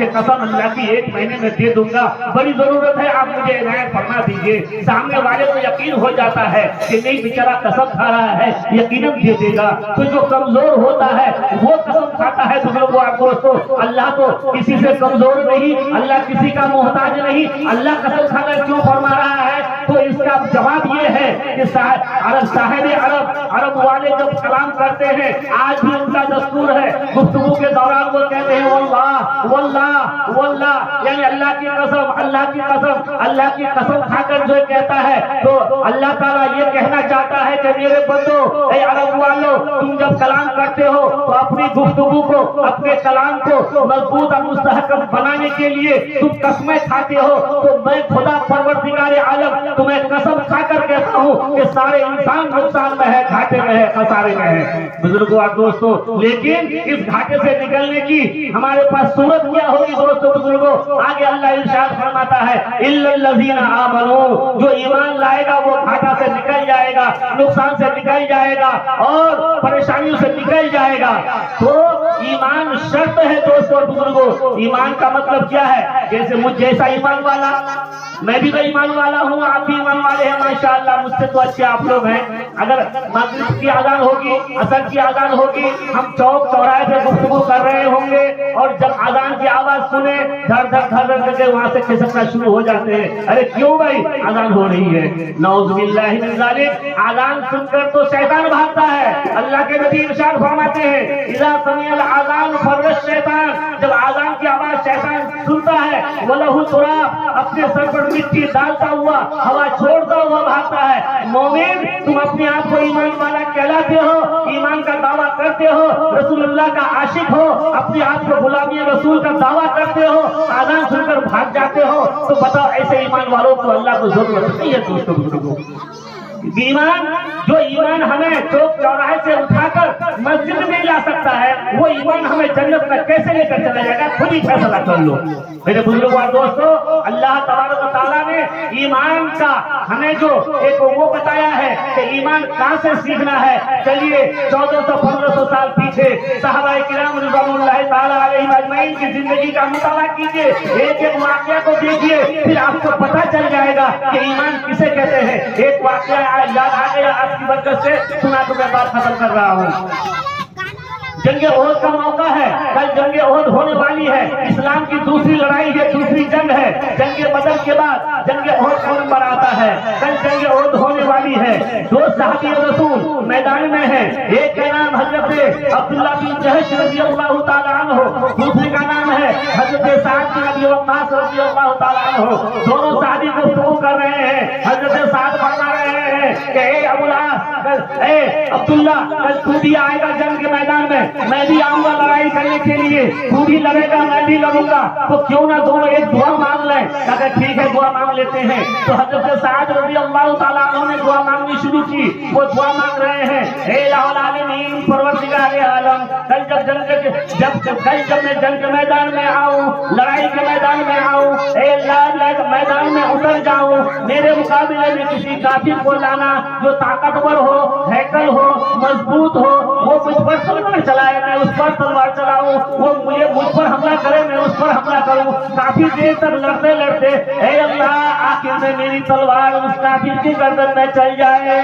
کہ قسم اللہ کی 1 مہینے میں دے دوں گا، بڑی ضرورت ہے، آپ مجھے عنایت فرما دیجیے۔ سامنے والے کو یقین ہو جاتا ہے کہ نہیں بیچارہ قسم کھا رہا ہے، یقیناً دے دے گا۔ تو جو کمزور ہوتا ہے وہ قسم کھاتا ہے۔ بزرگوں اور دوستوں، اللہ تو کسی سے کمزور نہیں، اللہ کسی کا محتاج نہیں، اللہ قسم کھا کر کیوں فرما رہا ہے؟ تو اس کا جواب یہ ہے کہ صاحب عرب والے جب کلام کرتے ہیں، آج بھی ان کا دستور ہے، گفتگو کے دوران وہ کہتے ہیں واللہ واللہ واللہ، یعنی اللہ کی قسم، اللہ کی قسم، اللہ کی قسم کھا کر جو کہتا ہے تو اللہ تعالیٰ یہ کہنا چاہتا ہے کہ میرے بندو، اے عرب والوں، تم جب کلام کرتے ہو تو اپنی گفتگو کو، اپنے کلام کو مضبوط اور مستحکم بنانے کے لیے تم قسمیں کھاتے ہو، تو میں خدا پروردگار عالم تمہیں قسم کھا کر کہتا ہوں کہ سارے انسان نقصان میں ہے، گھاٹے میں ہے، خسارے میں ہے۔ بزرگوں اور دوستوں، لیکن اس گھاٹے سے نکلنے کی ہمارے پاس صورت کیا ہوگی دوستوں بزرگوں؟ آگے اللہ ارشاد فرماتا ہے الا الذین آمنوا، جو ایمان لائے گا وہ گھاٹا سے نکل جائے گا، نقصان سے نکل جائے گا اور پریشانیوں سے نکل جائے گا۔ تو ایمان شرط ہے دوستوں بزرگوں۔ ایمان کا مطلب کیا ہے؟ جیسے مجھ جیسا ایمان والا، میں بھی تو ایمان والا ہوں، آپ بھی ایمان والے ہیں ماشاءاللہ، مجھ سے تو اچھے آپ لوگ ہیں۔ اگر مغرب کی اذان ہوگی، عصر کی اذان ہوگی، ہم چوک چوراہے پہ گفتگو کر رہے ہوں گے اور جب اذان کی آواز سنیں دھڑ دھڑ دھڑ دھڑ کر کے وہاں سے کھسکنا شروع ہو جاتے ہیں۔ ارے کیوں بھائی؟ اذان ہو رہی ہے، نعوذ باللہ من ذالک۔ اذان سن کر تو شیطان بھاگتا ہے۔ اللہ کے نبی ارشاد فرماتے ہیں اذا سمع الاذان فر الشیطان، جب اذان کی آواز شیطان سنتا ہے وَلَهُ تُرَابٌ، اپنے سر پر مٹی ڈالتا ہوا، ہوا چھوڑتا ہوا بھاگتا ہے۔ مومن، تم اپنے آپ کو ایمان والا کہلاتے ہو، ایمان کا دعویٰ کرتے ہو، رسول اللہ کا عاشق ہو، اپنے آپ کو غلامی رسول کا دعویٰ کرتے ہو، اذان سن کر بھاگ جاتے ہو، تو بتاؤ ایسے ایمان والوں کو اللہ کو ضرورت نہیں ہے دوستوں بزرگوں۔ ایمان، جو ایمان ہمیں چوک چوراہے سے اٹھا کر مسجد میں لا سکتا ہے، وہ ایمان ہمیں جنت میں کیسے لے کر چلا جائے گا؟ خود ہی فیصلہ کر لو میرے بزرگوں اور دوستوں۔ اللہ تبارک و تعالیٰ نے ایمان کا ہمیں جو ایک وہ بتایا ہے کہ ایمان کہاں سے سیکھنا ہے۔ چلیے 1400-1500 سال پیچھے صحابہ کرام رضوان اللہ تعالیٰ علیہم اجمعین کی زندگی کا مطالعہ کیجیے، ایک ایک واقعہ کو دیکھیے، پھر آپ کو پتہ چل جائے گا کہ ایمان کسے کہتے ہیں۔ ایک واقعہ یاد آ گیا آپ کی برکت سے، سنا تو میں بات ختم کر رہا ہوں۔ جنگ احد کا موقع ہے، کل جنگ احد ہونے والی ہے، اسلام کی دوسری لڑائی ہے، دوسری جنگ ہے۔ جنگ بدر کے بعد جنگ احد کا نمبر آتا ہے، کل جنگ احد ہونے والی ہے۔ 2 صحابی رسول میدان میں ہیں، ایک کا نام حضرت عبداللہ بن جہش رضی اللہ تعالیٰ عنہ، دوسرے کا نام ہے حضرت سعد بن ابی وقاص رضی اللہ تعالیٰ عنہ۔ دونوں صحابی گفتگو کر رہے ہیں۔ حضرت سعد فرما رہے ہیں کہ اے ابو العاص، اے عبداللہ، کل تو بھی آئے گا جنگ کے میدان میں، میں بھی آؤں گا لڑائی کرنے کے لیے، تو بھی لڑے گا میں بھی لڑوں گا، تو کیوں نہ دونوں ایک دعا مانگ لیں؟ کہا ٹھیک ہے دعا مانگ لیتے ہیں۔ تو حضرت سعد رضی اللہ تعالیٰ عنہ نے دعا مانگنی شروع کی۔ وہ دعا مانگ رہے ہیں اے الہ العالمین پروردگار عالم، کل جب میں جنگ کے میدان میں آؤں، لڑائی کے میدان میں آؤں، اے اللہ میدان میں اتر جاؤں، میرے مقابلے میں کسی کافر کو لانا جو طاقتور ہو، ہیکل ہو، مضبوط ہو، وہ مجھ پر تلوار چلائے میں اس پر تلوار چلاؤں، وہ مجھ پر حملہ کرے میں اس پر حملہ کروں۔ کافی دیر تک لڑتے لڑتے اے اللہ آخر میں میری تلوار اس کافر کی گردن میں چل جائے۔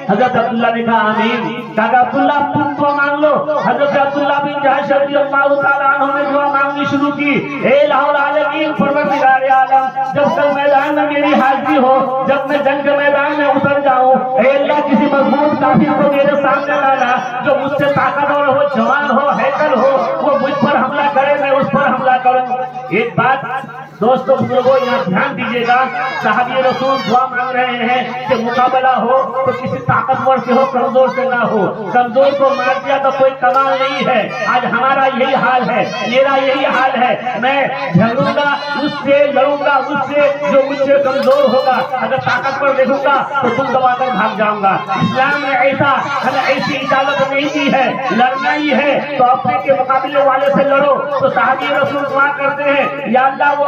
حضرت عبداللہ نے کہا آمین۔ کہا عبداللہ تم دعا مانگ لو۔ حضرت عبداللہ بن جہش رضی اللہ تعالیٰ عنہ نے دعا مانگنی شروع کی، اے الہ العالمین پروردگار عالم، جب کل میدان میں میری حاضری ہو، جب میں جنگ کے میدان میں اتر جاؤں، اے اللہ کسی مضبوط کافر کو میرے سامنے لانا جو مجھ سے طاقتور ہو، جوان ہو، ہیکل ہو، وہ مجھ پر حملہ کرے میں اس پر حملہ کروں۔ ایک بات دوستوں بزرگوں یہاں دھیان دیجیے گا، صحابی رسول دعا مانگ رہے ہیں کہ مقابلہ ہو تو کسی طاقتور سے ہو، کمزور سے نہ ہو۔ کمزور کو مار دیا تو کوئی کمال نہیں ہے۔ آج ہمارا یہی حال ہے، میرا یہی حال ہے، میں جھگڑوں گا اس سے، لڑوں گا اس سے جو مجھ سے کمزور ہوگا۔ اگر طاقتور دیکھوں گا تو دل دبا کر بھاگ جاؤں گا۔ اسلام نے ایسا ہمیں ایسی اجازت نہیں دی ہے، لڑنا ہی ہے تو اپنے کے مقابلے والے سے لڑو۔ تو صحابی رسول دعا کرتے ہیں یا اللہ وہ